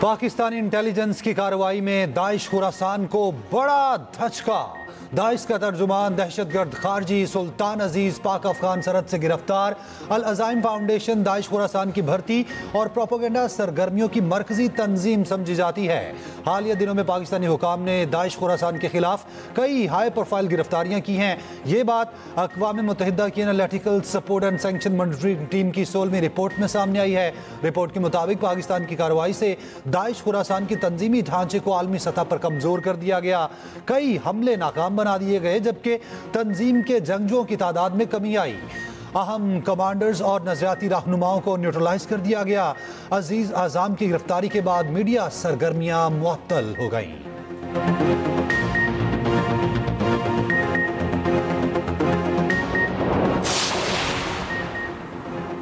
Pakistani intelligence की कार्रवाई में दाइश खुरासान को बड़ा धचका। दाइश का तर्जुमान दहशतगर्द खारजी सुल्तान अजीज पाक अफगान सरहद से गिरफ्तार। अल अज़ाइम फाउंडेशन दाइश खुरासान की भर्ती और प्रोपेगेंडा सरगर्मियों की मरकजी तंजीम समझी जाती है। हालिया दिनों में पाकिस्तानी हुकाम ने दाइश खुरासान के खिलाफ कई हाई प्रोफाइल गिरफ्तारियां की हैं। ये बात अक़वाम मुत्तहिदा की analytical support and sanction monitoring team की 16वीं रिपोर्ट में सामने आई है। रिपोर्ट के मुताबिक पाकिस्तान की कार्रवाई से दाइश खुरासान की तंजीमी ढांचे को आलमी सतह पर कमजोर कर दिया गया। कई हमले नाकाम बना दिए गए, जबकि तंजीम के जंगजुओं की तादाद में कमी आई। अहम कमांडर्स और नजरियाती रहनुमाओं को न्यूट्रलाइज कर दिया गया। अजीज आज़ाम की गिरफ्तारी के बाद मीडिया सरगर्मियां मुअत्तल हो गईं।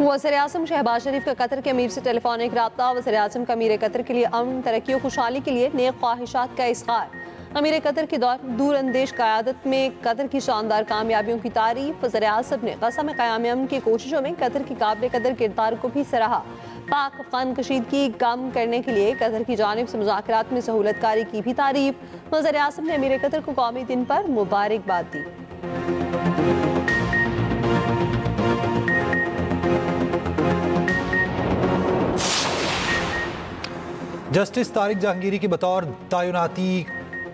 वज़ीर-ए-आज़म शहबाज शरीफ का कतर के अमीर से टेलीफोनिक रब्ता। वज़ीर-ए-आज़म का अमीर कतर के लिए अमन, तरक्की और खुशहाली के लिए नेक ख्वाहिशात का इज़हार। अमीर कतर की दूरअंदेश क़यादत में कतर की शानदार कामयाबियों की तारीफ। वज़ीर-ए-आज़म ने क़सम क़याम अमन की कोशिशों में कतर की काबिल कदर किरदार को भी सराहा। पाक अफगान कशीदगी कम करने के लिए कतर की जानिब से मुज़ाकरात में सहूलतकारी की भी तारीफ। वज़ीर-ए-आज़म ने अमीर कतर को कौमी दिन पर मुबारकबाद दी। जस्टिस तारिक जहांगीरी की बतौर तैनाती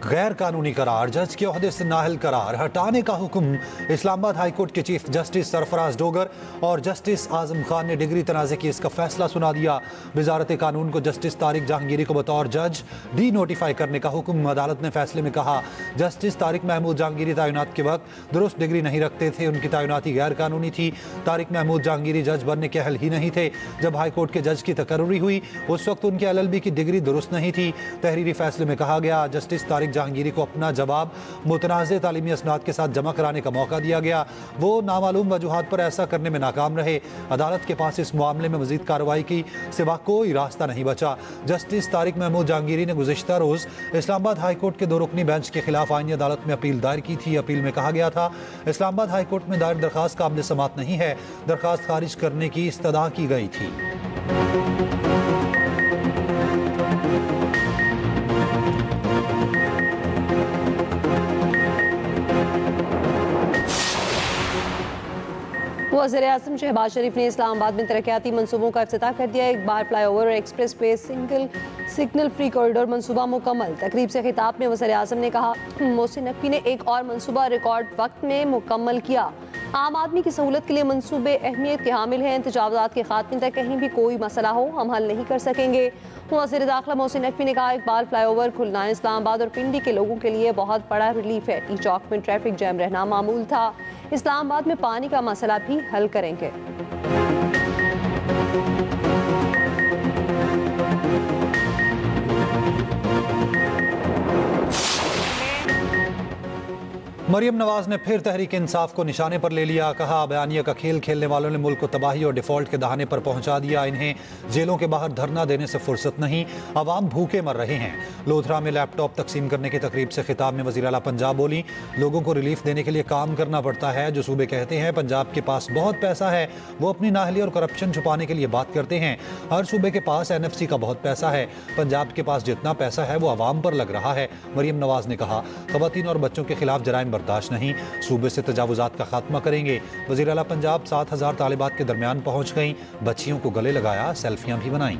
गैर कानूनी करार, जज के ओहदे से नाहल करार, हटाने का हुक्म। इस्लामाबाद हाई कोर्ट के चीफ जस्टिस सरफराज डोगर और जस्टिस आजम खान ने डिग्री तनाज़े केस का फैसला सुना दिया। वजारत कानून को जस्टिस तारिक जहांगीरी को बतौर जज डी नोटिफाई करने का हुक्म। अदालत ने फैसले में कहा, जस्टिस तारिक महमूद जहांगीरी तैनात के वक्त दुरुस्त डिग्री नहीं रखते थे, उनकी तैनाती गैर कानूनी थी। तारिक महमूद जहांगीरी जज बनने के अहल ही नहीं थे। जब हाई कोर्ट के जज की तकर्री हुई उस वक्त उनके LLB की डिग्री दुरुस्त नहीं थी। तहरीरी फैसले में कहा गया, जस्टिस तारिक जहांगीरी को अपना जवाब मुतनाज़े तालीमी असनाद के साथ जमा कराने का मौका दिया गया। वो नामालूम वजूहात पर ऐसा करने में नाकाम रहे। अदालत के पास इस मामले में मजीद कार्रवाई की सिवा कोई रास्ता नहीं बचा। जस्टिस तारिक महमूद जहांगीरी ने गुज़िश्ता रोज़ इस्लामाबाद हाई कोर्ट के 2 रुकनी बेंच के खिलाफ आईनी अदालत में अपील दायर की थी। अपील में कहा गया था, इस्लामाबाद हाई कोर्ट में दायर दरखास्त काबिल समात नहीं है, दरखास्त खारिज करने की इस्तदा की गई थी। वज़ीर-ए-आज़म शहबाज शरीफ ने इस्लामाबाद में तरक्याती मनसूबों का इफ्तिताह कर दिया। एक बार फ्लाईओवर और expressway signal free corridor मनसूबा मुकम्मल। तकरीब से खिताब में वज़ीर-ए-आज़म ने कहा, मोहसिन नकवी ने एक और मनसूबा रिकॉर्ड वक्त में मुकम्मल किया। आम आदमी की सहूलत के लिए मनसूबे अहमियत के हामिल हैं। तजावुज़ात के खात्मे तक कहीं भी कोई मसला हो हम हल नहीं कर सकेंगे। वज़ीर दाखिला मोहसिन नकवी ने कहा, इकबाल फ्लाईओवर खुलना इस्लामाबाद और पिंडी के लोगों के लिए बहुत बड़ा रिलीफ है। टी चौक में ट्रैफिक जैम रहना मामूल था। इस्लामाबाद में पानी का मसला भी हल करेंगे। मरियम नवाज ने फिर तहरीक इंसाफ को निशाने पर ले लिया। कहा, बयानिया का खेल खेलने वालों ने मुल्क को तबाही और डिफॉल्ट के दहाने पर पहुंचा दिया। इन्हें जेलों के बाहर धरना देने से फुर्सत नहीं, अवाम भूखे मर रहे हैं। लोधरा में लैपटॉप तकसीम करने की तकरीब से खिताब में वज़ीर आला पंजाब बोली, लोगों को रिलीफ देने के लिए काम करना पड़ता है। जो सूबे कहते हैं पंजाब के पास बहुत पैसा है, वो अपनी नाअहली और करप्शन छुपाने के लिए बात करते हैं। हर सूबे के पास NFC का बहुत पैसा है, पंजाब के पास जितना पैसा है वो अवाम पर लग रहा है। मरियम नवाज ने कहा, ख़वातीन और बच्चों के खिलाफ जराइम बर्दाश्त नहीं, सूबे से तजावुजात का खात्मा करेंगे। वज़ीर आला पंजाब 7000 तालिबात के दरमियान पहुंच गईं, बच्चियों को गले लगाया, सेल्फियां भी बनाईं।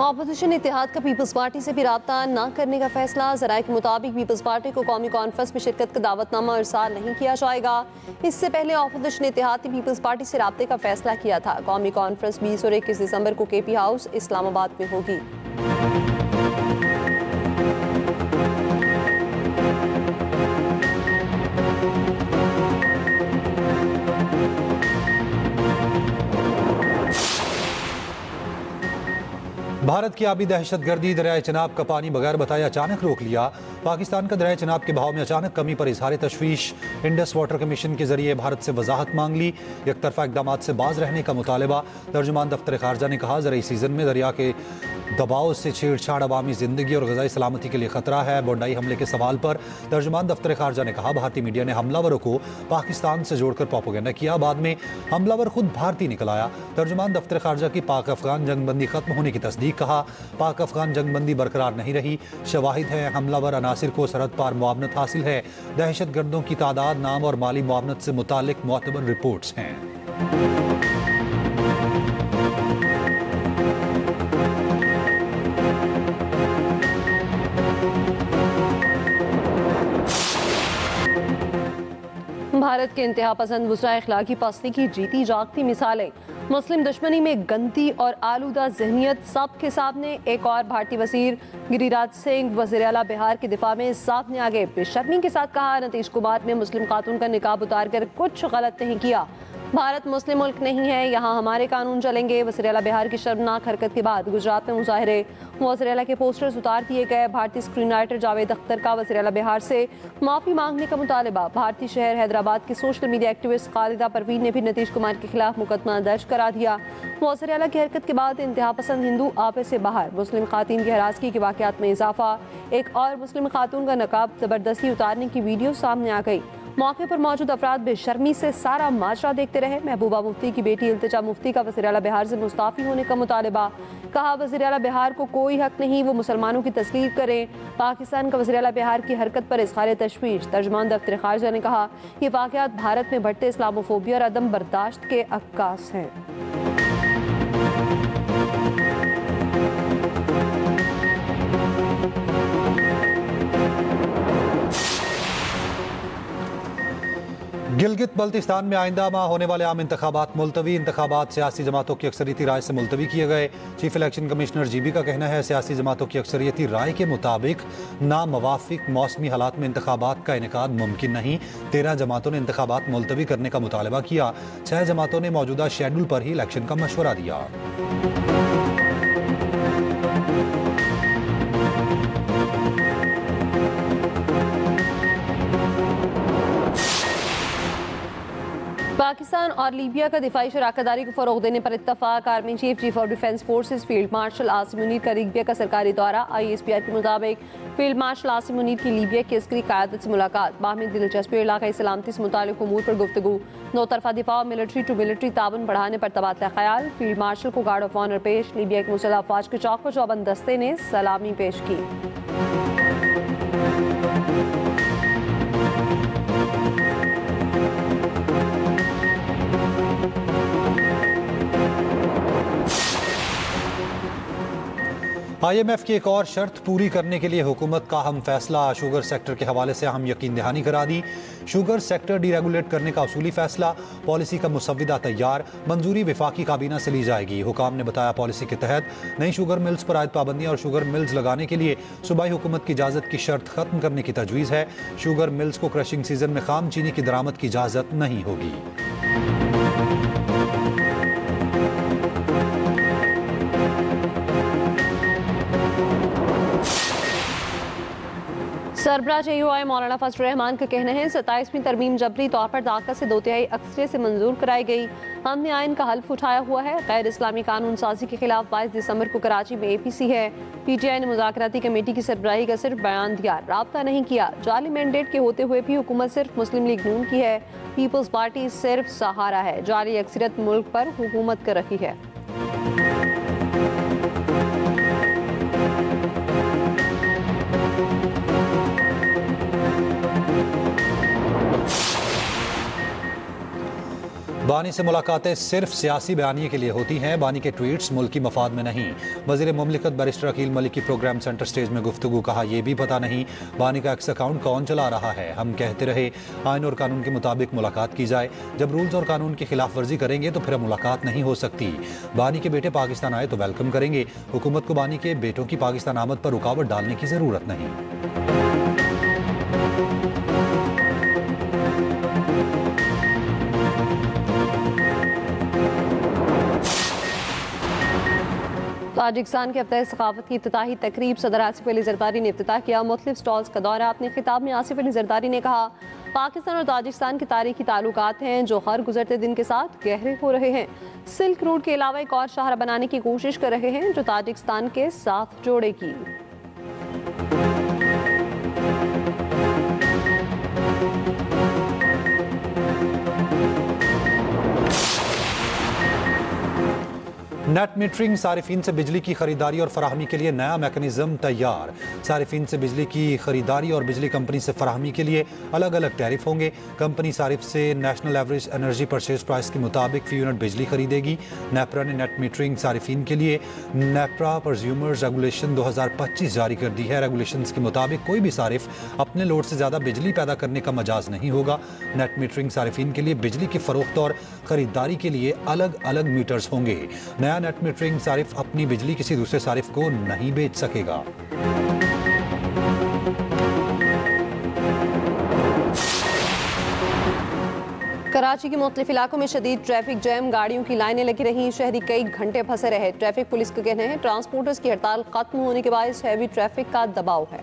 ऑपोजिशन इत्तेहाद का पीपल्स पार्टी से भी राब्ता न करने का फैसला। ज़राए के मुताबिक पीपल्स पार्टी को कौमी कॉन्फ्रेंस में शिरकत का दावतनामा इरसाल नहीं किया जाएगा। इससे पहले ऑपोजिशन इत्तेहाद ने पीपल्स पार्टी से राब्ते का फैसला किया था। कौमी कॉन्फ्रेंस 20 और 21 दिसंबर को KP हाउस इस्लामाबाद में होगी। भारत की आबी दहशतगर्दी दरियाए चनाब का पानी बगैर बताए अचानक रोक लिया। पाकिस्तान का दरिया चिनाब के बहाव में अचानक कमी पर इजहार तशवीश। इंडस वाटर कमीशन के जरिए भारत से वजाहत मांग ली। एकतरफा इकदाम से बाज रहने का मुतालबा। तर्जुमान दफ्तर खारजा ने कहा, ज़रूरी सीजन में दरिया के दबाव से छेड़छाड़ अवामी जिंदगी और ग़ज़ाई सलामती के लिए खतरा है। बोंडाई हमले के सवाल पर तर्जुमान दफ्तर खारजा ने कहा, भारतीय मीडिया ने हमलावरों को पाकिस्तान से जोड़कर प्रोपेगेंडा किया, बाद में हमलावर खुद भारतीय निकल आया। तर्जुमान दफ्तर खारजा की पाक अफगान जंगबंदी खत्म होने की तस्दीक। कहा, पाक अफगान जंगबंदी बरकरार नहीं रही, शवाहिद है हमलावर अनासिर को सरहद पार मुआवनत हासिल है। दहशत गर्दों की तादाद, नाम और माली मुआवनत से मुतालिक मोतबर रिपोर्ट्स हैं। भारत के इंतहा पसंद वुसरा इखलाकी पस्ती की जीती जागती मिसालें। मुस्लिम दुश्मनी में गंदी और आलूदा जहनीत सबके सामने। एक और भारतीय वजीर गिरिराज सिंह वज़ीर आला बिहार के दिफा में सामने आ गए। बेशर्मी के साथ कहा, नीतीश कुमार ने मुस्लिम खातून का निकाब उतार कर कुछ गलत नहीं किया। भारत मुस्लिम मुल्क नहीं है, यहाँ हमारे कानून चलेंगे। वज़ीर आला बिहार की शर्मनाक हरकत के बाद गुजरात में मुजाहरे। वज़ीर आला के पोस्टर्स उतार दिए गए। भारतीय स्क्रीन राइटर जावेद अख्तर का वज़ीर आला बिहार से माफ़ी मांगने का मुतालबा। भारतीय शहर हैदराबाद की social media activist Khalida Parveen ने भी नीतीश कुमार के खिलाफ मुकदमा दर्ज करा दिया। वज़ीर आला की हरकत के बाद इंतहा पसंद हिंदू आपे से बाहर। मुस्लिम खातून की हरासगी के वाक़यात में इजाफा। एक और मुस्लिम खातून का नकाब ज़बरदस्ती उतारने की वीडियो सामने आ गई। मौके पर मौजूद अफराद बेशर्मी से सारा माजरा देखते रहे। महबूबा मुफ्ती की बेटी इल्तिजा मुफ्ती का वज़ीर आला बिहार से मुस्ताफ़ी होने का मुतालबा। कहा, वज़ीर आला बिहार को कोई हक नहीं, वो मुसलमानों की तस्लील करें। पाकिस्तान का वज़ीर आला बिहार की हरकत पर इज़हार तशवीश। तर्जुमान दफ्तर खारजा ने कहा, ये वाक़यात भारत में बढ़ते इस्लामोफोबिया और अदम बर्दाश्त के अक्कास हैं। गिलगित बल्तिस्तान में आइंदा माह होने वाले आम इंतखाबात मुलतवी। इंतखाबात सियासी जमातों की अक्सरियती राय से मुलतवी किए गए। चीफ इलेक्शन कमिश्नर जीबी का कहना है, सियासी जमातों की अक्सरियती राय के मुताबिक नामवाफिक मौसमी हालात में इंतखाबात का इनेकाद मुमकिन नहीं। 13 जमातों ने इंतखाबात मुलतवी करने का मुतालबा किया। 6 जमातों ने मौजूदा शेड्यूल पर ही इलेक्शन का मशवरा दिया। पाकिस्तान और लीबिया का दिफाई शराकतदारी को फरोग देने पर इत्तफाक। Army chief of defence forces field marshal Asim Munir का लीबिया का सरकारी दौरा। ISPR के मुताबिक फील्ड मार्शल आसिम मुनीर की लीबिया की अस्करी क़यादत से मुलाकात। बाहमी दिलचस्पी और इलाकाई सलामती से मुताल्लिक़ उमूर पर गुफ्तगू। दो तरफा दिफा और मिलिट्री टू मिलिट्री ताउन बढ़ाने पर तबादला ख्याल। फील्ड मार्शल को गार्ड ऑफ ऑनर पेश। लीबिया के मुसल्लह अफवाज के चौको चौबंद दस्ते ने सलामी पेश की। IMF की एक और शर्त पूरी करने के लिए हुकूमत का अहम फैसला। शुगर सेक्टर के हवाले से अहम यकीन दहानी करा दी। शुगर सेक्टर डीरेगुलेट करने का उसूली फैसला। पॉलिसी का मुसव्विदा तैयार। मंजूरी विफाकी काबीना से ली जाएगी। हुकाम ने बताया, पॉलिसी के तहत नई शुगर मिल्स पर आयद पाबंदियां और शुगर मिल्स लगाने के लिए सूबाई हुकूमत की इजाज़त की शर्त खत्म करने की तजवीज़ है। शुगर मिल्स को क्रशिंग सीजन में खाम चीनी की दरामद की इजाज़त नहीं होगी। सरबराह JUI मौलाना फजल रहमान का कहना है, 27वीं तरमीम जबरी तौर पर दाका से 2/3 अक्सरियत से मंजूर कराई गई। हमने आइन का हल्फ उठाया हुआ है। गैर इस्लामी कानून साजी के खिलाफ 22 दिसंबर को कराची में APC है। PTI ने मुज़ाकराती कमेटी की सरबराही का सिर्फ बयान दिया, राब्ता नहीं किया। जाली मैंडेट के होते हुए भी हुकूमत सिर्फ मुस्लिम लीग नून की है। पीपल्स पार्टी सिर्फ सहारा है। जाली अक्सरियत मुल्क पर हुकूमत कर रही है। बानी से मुलाकातें सिर्फ सियासी बयानिए के लिए होती हैं। बानी के ट्वीट्स मुल्की मफाद में नहीं। वज़ीर मुमलिकत बैरिस्टर अकील मलिक की प्रोग्राम सेंटर स्टेज में गुफ्तगू। कहा, यह भी पता नहीं बानी का एक्स अकाउंट कौन चला रहा है। हम कहते रहे आइन और कानून के मुताबिक मुलाकात की जाए। जब रूल्स और कानून की खिलाफ वर्जी करेंगे तो फिर मुलाकात नहीं हो सकती। बानी के बेटे पाकिस्तान आए तो वेलकम करेंगे। हुकूमत को बानी के बेटों की पाकिस्तान आमद पर रुकावट डालने की ज़रूरत नहीं। ताजिकिस्तान के हफ्ते सकाफत की इफ्तिताही तकरीब सदर आसिफ अली जरदारी ने इफ्तिताह किया। मुख्तलिफ स्टॉल्स का दौरा। अपने खिताब में आसिफ अली जरदारी ने कहा, पाकिस्तान और ताजिकिस्तान के तारीखी ताल्लुकात हैं जो हर गुजरते दिन के साथ गहरे हो रहे हैं। सिल्क रूट के अलावा एक और शाहरा बनाने की कोशिश कर रहे हैं जो ताजिकिस्तान के साथ जोड़ेगी। नेट मीटरिंग सारिफीन से बिजली की खरीदारी और फराहमी के लिए नया मैकेनिज्म तैयार। सारिफीन से बिजली की खरीदारी और बिजली कंपनी से फराहमी के लिए अलग अलग टैरिफ होंगे। कंपनी सारिफ से national average energy purchase price के मुताबिक फी यूनिट बिजली खरीदेगी। नेपरा ने नेट मीटरिंग सारिफीन के लिए नेपरा परज्यूमर्स रेगुलेशन 2025 जारी कर दी है। रेगुलेशंस के मुताबिक कोई भी सारिफ अपने लोड से ज़्यादा बिजली पैदा करने का मजाज नहीं होगा। नेट मीटरिंग सारिफीन के लिए बिजली की फरोख्त और खरीदारी के लिए अलग अलग मीटर्स होंगे। नया नेट मीटरिंग सारिफ अपनी बिजली किसी दूसरे सारिफ को नहीं बेच सकेगा। कराची के मुख्तलिफ इलाकों में शदीद ट्रैफिक जैम, गाड़ियों की लाइनें लगी रहीं। शहरी कई घंटे फंसे रहे। ट्रैफिक पुलिस का कहना है ट्रांसपोर्टर्स की हड़ताल खत्म होने के बाद हैवी ट्रैफिक का दबाव है।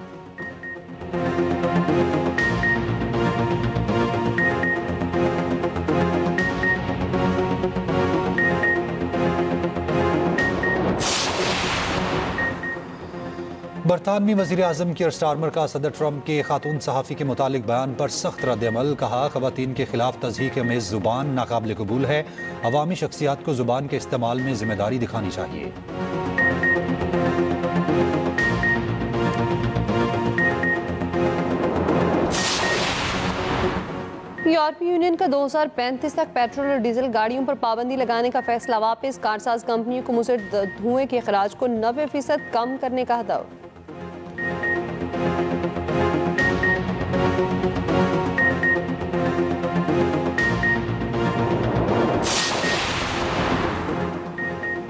बरतानवी वज़ीर आज़म की स्टारमर का सदर ट्रंप के खातून सहाफ़ी के मुतालिक बयान पर सख्त रद्द-ए-अमल। कहा, ख़वातीन के खिलाफ तज़हीक अमेज़ ज़ुबान नाकाबिल कबूल है। अवामी शख्सियात को ज़ुबान के इस्तेमाल में ज़िम्मेदारी दिखानी चाहिए। यूरोपीय यूनियन का 2035 तक पेट्रोल और डीजल गाड़ियों पर पाबंदी लगाने का फैसला वापस। कारसाज कंपनियों को मुसर धुएं के अखराज को 90% कम करने का हदफ।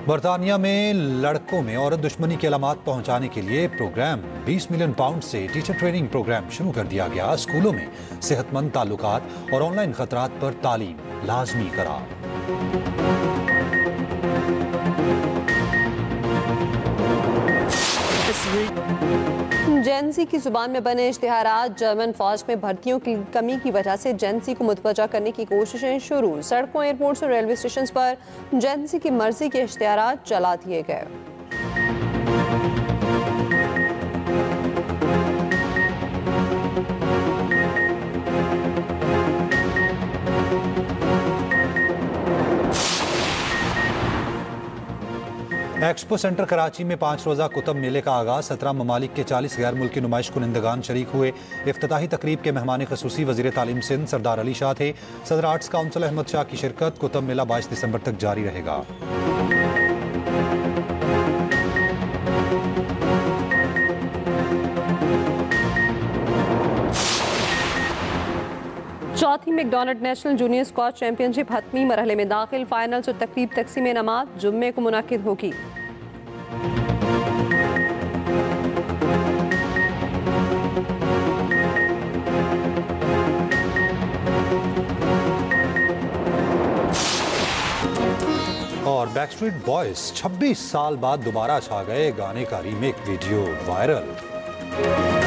बरतानिया में लड़कों में औरत दुश्मनी के अलामात पहुंचाने के लिए प्रोग्राम 20 मिलियन पाउंड से टीचर ट्रेनिंग प्रोग्राम शुरू कर दिया गया। स्कूलों में सेहतमंद ताल्लुकात और ऑनलाइन खतरात पर तालीम लाजमी करार। जेंसी की जुबान में बने इश्तिहारात। जर्मन फौज में भर्तियों की कमी की वजह से जेंसी को मुतवज्जा करने की कोशिशें शुरू। सड़कों, एयरपोर्ट्स और रेलवे स्टेशन पर जेंसी की मर्जी के इश्तिहारात चला दिए गए। एक्सपो सेंटर कराची में 5 रोज़ा कुतुब मेले का आगाज़। 17 ममालिक के 40 गैर मुल्की नुमाइश कुनिंदगान शरीक हुए। इफ्तिताही तकरीब के मेहमान खसूसी वज़ीर तालीम सिंध सरदार अली शाह थे। सदर आर्ट्स काउंसिल अहमद शाह की शिरकत। कुतुब मेला 22 दिसंबर तक जारी रहेगा। चौथी McDonald national junior squash championship हतमी मरहले में दाखिल। फाइनल्स और तकरीब तकसीम इनामात जुम्मे को मुनाकिद होगी। और बैकस्ट्रीट बॉयज 26 साल बाद दोबारा छा गए। गाने का रीमेक वीडियो वायरल।